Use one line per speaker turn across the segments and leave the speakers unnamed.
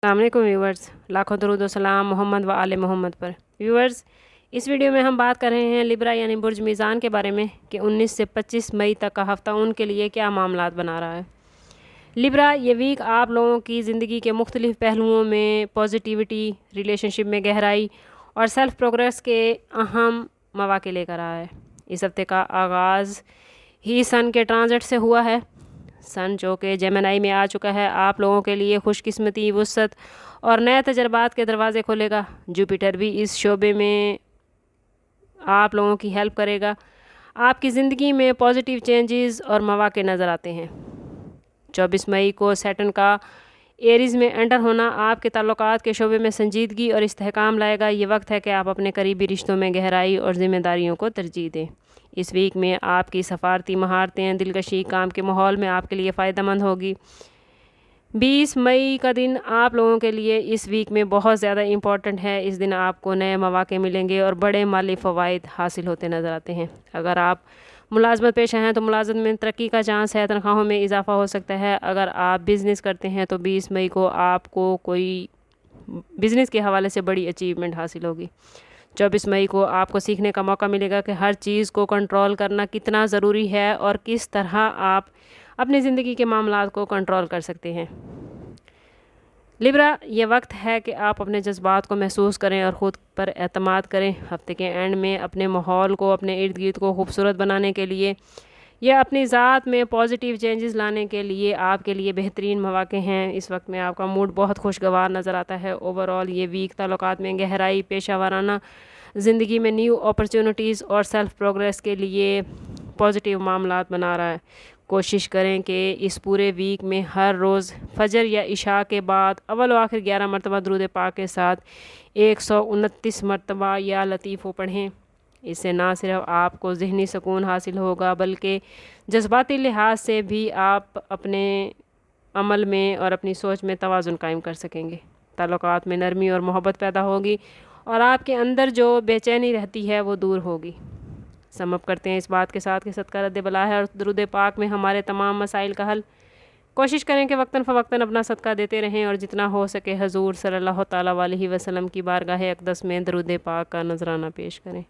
السلام علیکم ویورز، لاکھوں درود و سلام محمد و آل محمد پر۔ ویورز، اس ویڈیو میں ہم بات کر رہے ہیں لیبرا یعنی برج میزان کے بارے میں کہ 19 سے 25 مئی تک کا ہفتہ ان کے لیے کیا معاملات بنا رہا ہے۔ لیبرا یہ ویک آپ لوگوں کی زندگی کے مختلف پہلوؤں میں پازیٹیوٹی، ریلیشن شپ میں گہرائی اور سیلف پروگریس کے اہم مواقع لے کر آیا ہے۔ اس ہفتے کا آغاز ہی سن کے ٹرانزٹ سے ہوا ہے۔ سن جو کہ جیمنائی میں آ چکا ہے، آپ لوگوں کے لیے خوش قسمتی، وسعت اور نئے تجربات کے دروازے کھولے گا۔ جوپیٹر بھی اس شعبے میں آپ لوگوں کی ہیلپ کرے گا۔ آپ کی زندگی میں پازیٹیو چینجز اور مواقع نظر آتے ہیں۔ 24 مئی کو سیٹرن کا ایریز میں انٹر ہونا آپ کے تعلقات کے شعبے میں سنجیدگی اور استحکام لائے گا۔ یہ وقت ہے کہ آپ اپنے قریبی رشتوں میں گہرائی اور ذمہ داریوں کو ترجیح دیں۔ اس ویک میں آپ کی سفارتی مہارتیں، دلکشی کام کے ماحول میں آپ کے لیے فائدہ مند ہوگی۔ 20 مئی کا دن آپ لوگوں کے لیے اس ویک میں بہت زیادہ امپورٹنٹ ہے۔ اس دن آپ کو نئے مواقع ملیں گے اور بڑے مالی فوائد حاصل ہوتے نظر آتے ہیں۔ اگر آپ ملازمت پیشہ ہیں تو ملازمت میں ترقی کا چانس ہے، تنخواہوں میں اضافہ ہو سکتا ہے۔ اگر آپ بزنس کرتے ہیں تو 20 مئی کو آپ کو کوئی بزنس کے حوالے سے بڑی اچیومنٹ حاصل ہوگی۔ 24 مئی کو آپ کو سیکھنے کا موقع ملے گا کہ ہر چیز کو کنٹرول کرنا کتنا ضروری ہے اور کس طرح آپ اپنی زندگی کے معاملات کو کنٹرول کر سکتے ہیں۔ لیبرا، یہ وقت ہے کہ آپ اپنے جذبات کو محسوس کریں اور خود پر اعتماد کریں۔ ہفتے کے اینڈ میں اپنے ماحول کو، اپنے ارد گرد کو خوبصورت بنانے کے لیے یا اپنی ذات میں پازیٹیو چینجز لانے کے لیے آپ کے لیے بہترین مواقع ہیں۔ اس وقت میں آپ کا موڈ بہت خوشگوار نظر آتا ہے۔ اوورآل یہ ویک تعلقات میں گہرائی، پیشہ ورانہ زندگی میں نیو اپرچونٹیز اور سیلف پروگریس کے لیے پازیٹیو معاملات بنا رہا ہے۔ کوشش کریں کہ اس پورے ویک میں ہر روز فجر یا عشاء کے بعد اول و آخر 11 مرتبہ درود پاک کے ساتھ 129 مرتبہ یا لطیفو پڑھیں۔ اس سے نہ صرف آپ کو ذہنی سکون حاصل ہوگا بلکہ جذباتی لحاظ سے بھی آپ اپنے عمل میں اور اپنی سوچ میں توازن قائم کر سکیں گے۔ تعلقات میں نرمی اور محبت پیدا ہوگی اور آپ کے اندر جو بے چینی رہتی ہے وہ دور ہوگی۔ سم اپ کرتے ہیں اس بات کے ساتھ کہ صدقہ رد بلا ہے اور درود پاک میں ہمارے تمام مسائل کا حل۔ کوشش کریں کہ وقتاً فوقتاً اپنا صدقہ دیتے رہیں اور جتنا ہو سکے حضور صلی اللہ تعالیٰ علیہ وسلم کی بارگاہ اقدس میں درود پاک کا نذرانہ پیش کریں۔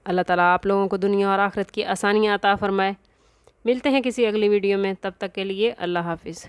اللہ تعالیٰ آپ لوگوں کو دنیا اور آخرت کی آسانیاں عطا فرمائے۔ ملتے ہیں کسی اگلی ویڈیو میں، تب تک کے لیے اللہ حافظ۔